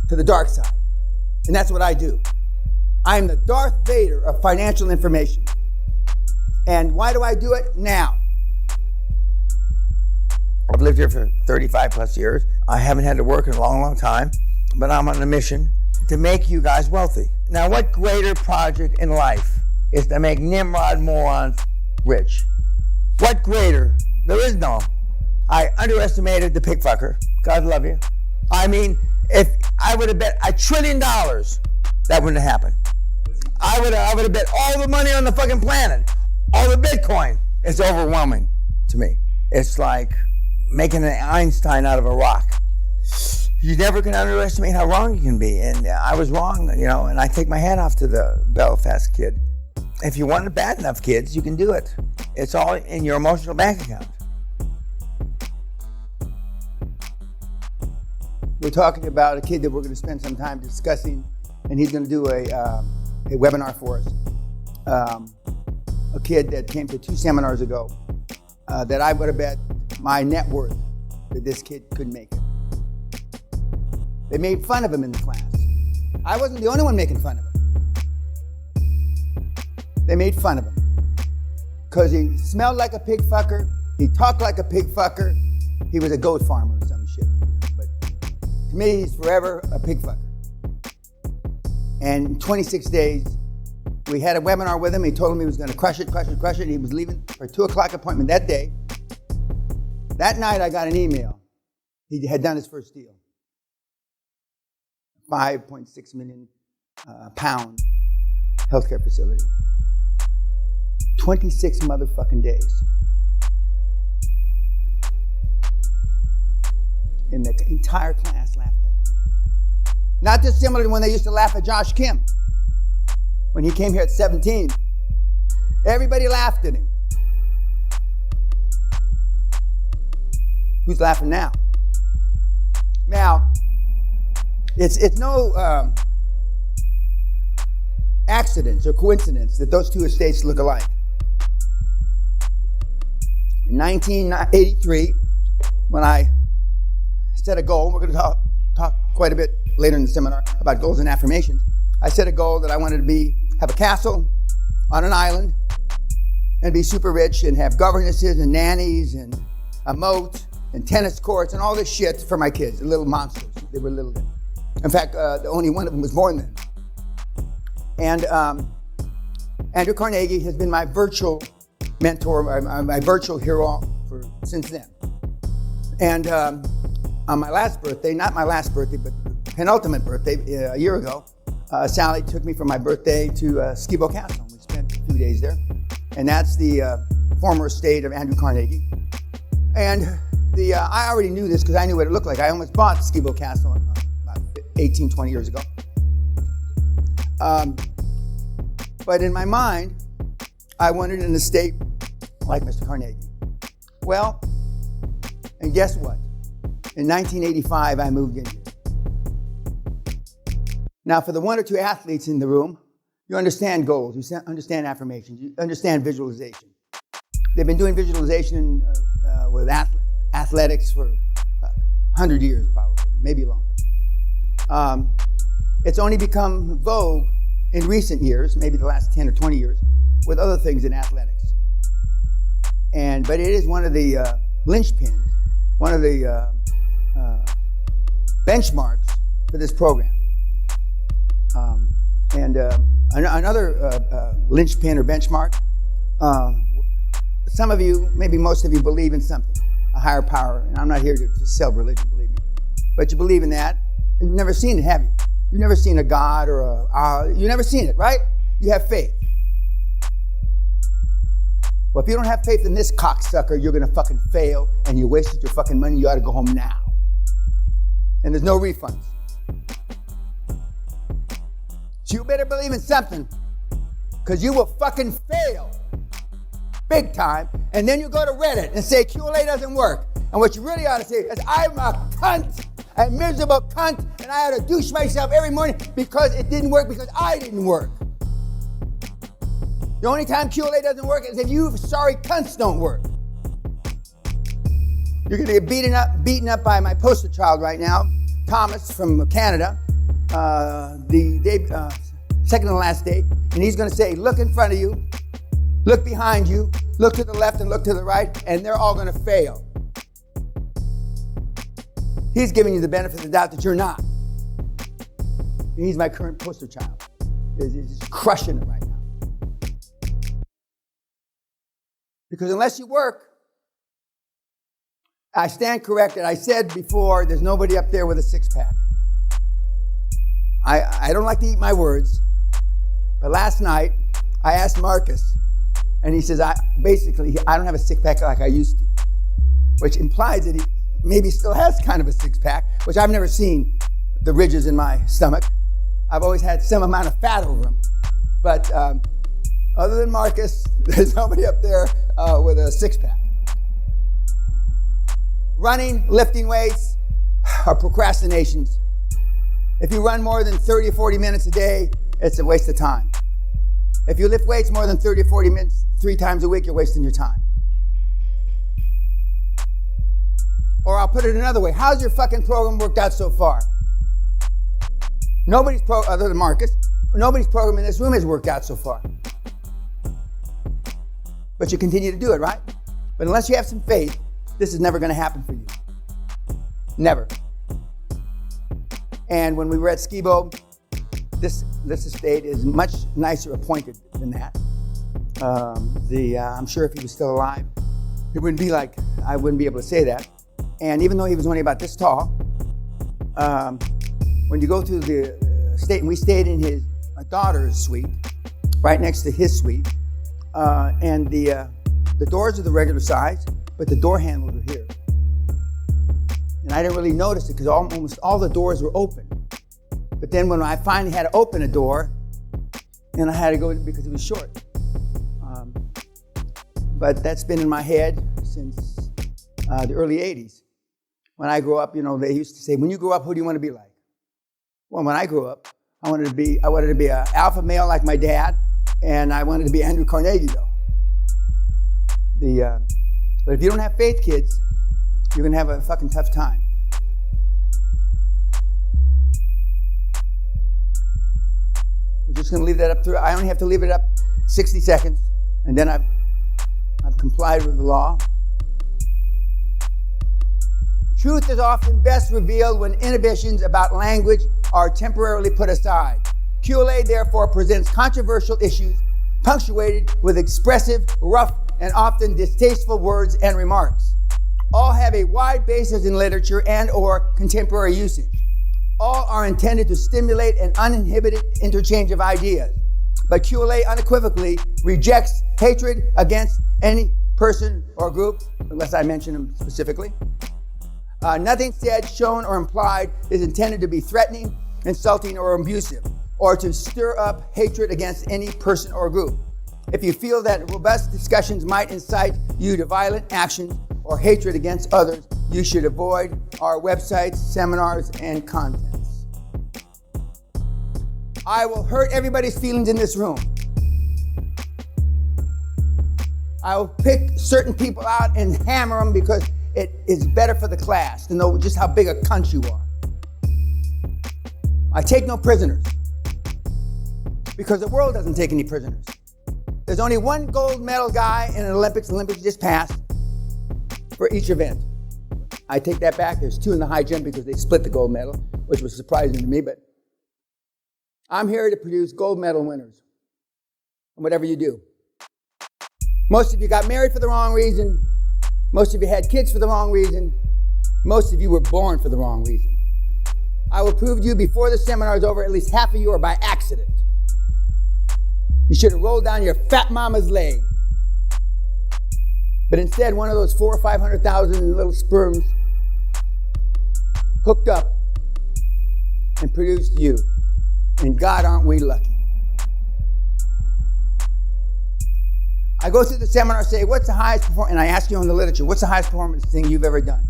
to the dark side. And that's what I do. I'm the Darth Vader of financial information. And why do I do it now? I've lived here for 35 plus years. I haven't had to work in a long, long time, but I'm on a mission to make you guys wealthy. Now, what greater project in life is to make Nimrod morons rich? What greater? There is no. I underestimated the pig fucker. God love you. I mean, if I would have bet $1 trillion, that wouldn't have happened. I would have bet all the money on the fucking planet, all the Bitcoin. It's overwhelming to me. It's like making an Einstein out of a rock. You never can underestimate how wrong you can be. And I was wrong, and I take my hat off to the Belfast kid. If you want it bad enough, kids, you can do it. It's all in your emotional bank account. We're talking about a kid that we're going to spend some time discussing, and he's going to do a webinar for us. A kid that came to 2 seminars ago that I would have bet my net worth that this kid could make it. They made fun of him in the class. I wasn't the only one making fun of him. They made fun of him because he smelled like a pig fucker, he talked like a pig fucker, he was a goat farmer or some shit. But to me, he's forever a pig fucker. And in 26 days, we had a webinar with him. He told him he was going to crush it. He was leaving for a 2 o'clock appointment that day. That night, I got an email. He had done his first deal. 5.6 million pound healthcare facility. 26 motherfucking days. And the entire class laughed at him. Not dissimilar to when they used to laugh at Josh Kim. When he came here at 17, everybody laughed at him. Who's laughing now? Now, it's no accidents or coincidence that those two estates look alike. In 1983, when I set a goal, we're going to talk quite a bit later in the seminar about goals and affirmations. I set a goal that I wanted to have a castle on an island and be super rich and have governesses and nannies and a moat and tennis courts and all this shit for my kids, the little monsters. They were little then. In fact, the only one of them was born then. And Andrew Carnegie has been my virtual mentor, my virtual hero since then. And on my last birthday, not my last birthday, but penultimate birthday, a year ago, Sally took me for my birthday to Skibo Castle. We spent a few days there. And that's the former estate of Andrew Carnegie. And I already knew this because I knew what it looked like. I almost bought Skibo Castle about 18, 20 years ago. But in my mind, I wanted an estate like Mr. Carnegie. Well, and guess what? In 1985, I moved in here. Now, for the 1 or 2 athletes in the room, you understand goals, you understand affirmations, you understand visualization. They've been doing visualization with athletics for 100 years, probably, maybe longer. It's only become vogue in recent years, maybe the last 10 or 20 years, with other things in athletics. But it is one of the linchpins, one of the benchmarks for this program. Another linchpin or benchmark, some of you, maybe most of you, believe in something, a higher power, and I'm not here to sell religion, believe me, but you believe in that. You've never seen it, have you? You've never seen a God or you've never seen it, right? You have faith. Well, if you don't have faith in this cocksucker, you're going to fucking fail, and you wasted your fucking money. You ought to go home now. And there's no refunds. So you better believe in something, because you will fucking fail big time. And then you go to Reddit and say QLA doesn't work. And what you really ought to say is, I'm a cunt, a miserable cunt, and I ought to douche myself every morning because it didn't work, because I didn't work. The only time QLA doesn't work is if you sorry cunts don't work. You're going to get beaten up by my poster child right now, Thomas from Canada. the day, second to last day, and he's going to say, look in front of you, look behind you, look to the left and look to the right, and they're all going to fail. He's giving you the benefit of the doubt that you're not. He's my current poster child. He's just crushing it right now. Because unless you work, I stand corrected. I said before, there's nobody up there with a six-pack. I don't like to eat my words, but last night I asked Marcus, and he says, I don't have a six-pack like I used to, which implies that he maybe still has kind of a six-pack, which I've never seen the ridges in my stomach. I've always had some amount of fat over them. But other than Marcus, there's nobody up there with a six-pack. Running, lifting weights are procrastinations. If you run more than 30 or 40 minutes a day, it's a waste of time. If you lift weights more than 30 or 40 minutes 3 times a week, you're wasting your time. Or I'll put it another way. How's your fucking program worked out so far? Other than Marcus, nobody's program in this room has worked out so far. But you continue to do it, right? But unless you have some faith, this is never going to happen for you. Never. And when we were at Skibo, this estate is much nicer appointed than that. I'm sure if he was still alive, it wouldn't be like, I wouldn't be able to say that. And even though he was only about this tall, when you go through the estate, and we stayed in my daughter's suite, right next to his suite, and the doors are the regular size, but the door handles are here. And I didn't really notice it because almost all the doors were open. But then when I finally had to open a door, and I had to go because it was short. But that's been in my head since the early 80s. When I grew up, they used to say, when you grow up, who do you want to be like? Well, when I grew up, I wanted to be an alpha male like my dad, and I wanted to be Andrew Carnegie, though. But if you don't have faith, kids, you're going to have a fucking tough time. We're just going to leave that up through. I only have to leave it up 60 seconds, and then I've complied with the law. Truth is often best revealed when inhibitions about language are temporarily put aside. QLA therefore presents controversial issues punctuated with expressive, rough, and often distasteful words and remarks. All have a wide basis in literature and or contemporary usage. All are intended to stimulate an uninhibited interchange of ideas. But QLA unequivocally rejects hatred against any person or group, unless I mention them specifically. Nothing said, shown, or implied is intended to be threatening, insulting, or abusive, or to stir up hatred against any person or group. If you feel that robust discussions might incite you to violent actions or hatred against others, you should avoid our websites, seminars, and contents. I will hurt everybody's feelings in this room. I will pick certain people out and hammer them because it is better for the class to know just how big a cunt you are. I take no prisoners because the world doesn't take any prisoners. There's only one gold medal guy in an Olympics just passed, for each event. I take that back. There's 2 in the high jump because they split the gold medal, which was surprising to me, but I'm here to produce gold medal winners in whatever you do. Most of you got married for the wrong reason. Most of you had kids for the wrong reason. Most of you were born for the wrong reason. I will prove to you before the seminar is over, at least half of you are by accident. You should have rolled down your fat mama's leg. But instead, one of those 400,000 or 500,000 little sperms hooked up and produced you. And God, aren't we lucky? I go through the seminar and say, what's the highest performance? And I ask you in the literature, what's the highest performance thing you've ever done?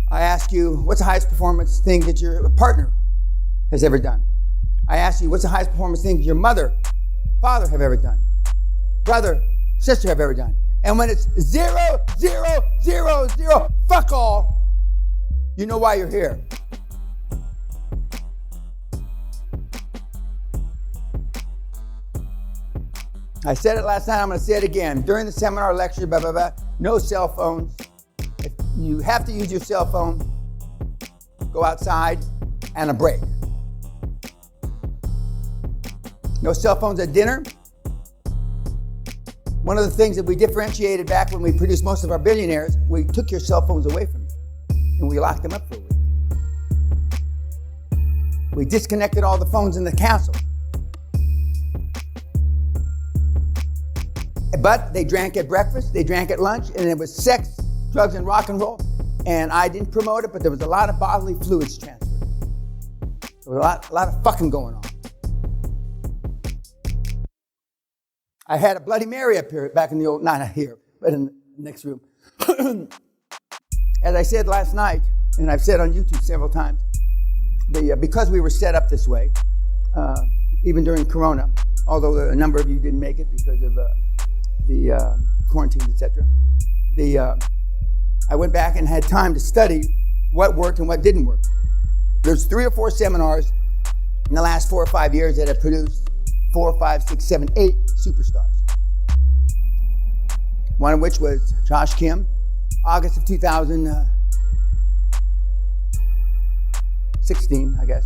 I ask you, what's the highest performance thing that your partner has ever done? I ask you, what's the highest performance thing your mother, father have ever done? Brother, sister have ever done? And when it's 0, 0, 0, 0, fuck all, you know why you're here. I said it last night, I'm going to say it again. During the seminar, lecture, blah, blah, blah, no cell phones. If you have to use your cell phone, go outside and a break. No cell phones at dinner. One of the things that we differentiated back when we produced most of our billionaires, we took your cell phones away from you and we locked them up for a week. We disconnected all the phones in the castle. But they drank at breakfast, they drank at lunch, and it was sex, drugs, and rock and roll. And I didn't promote it, but there was a lot of bodily fluids transferred. There was a lot of fucking going on. I had a Bloody Mary up here, back in the old, not here, but in the next room. As I said last night, and I've said on YouTube several times, because we were set up this way, even during Corona, although a number of you didn't make it because of the quarantine, etc. I went back and had time to study what worked and what didn't work. There's 3 or 4 seminars in the last 4 or 5 years that have produced 4, 5, 6, 7, 8 superstars. One of which was Josh Kim, August of 2016, I guess.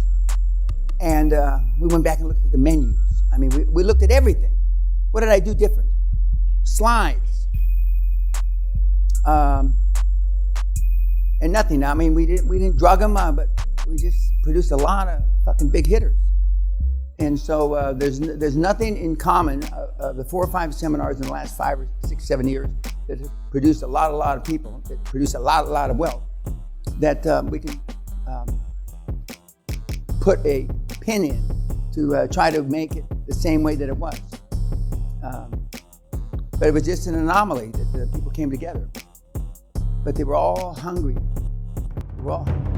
And we went back and looked at the menus. I mean, we looked at everything. What did I do different? Slides. And nothing. I mean, we didn't drug them, but we just produced a lot of fucking big hitters. And so there's nothing in common. The 4 or 5 seminars in the last 5 or 6, 7 years that have produced a lot of people, that produce a lot of wealth, that we can put a pin in to try to make it the same way that it was. But it was just an anomaly that the people came together. But they were all hungry. They were all hungry.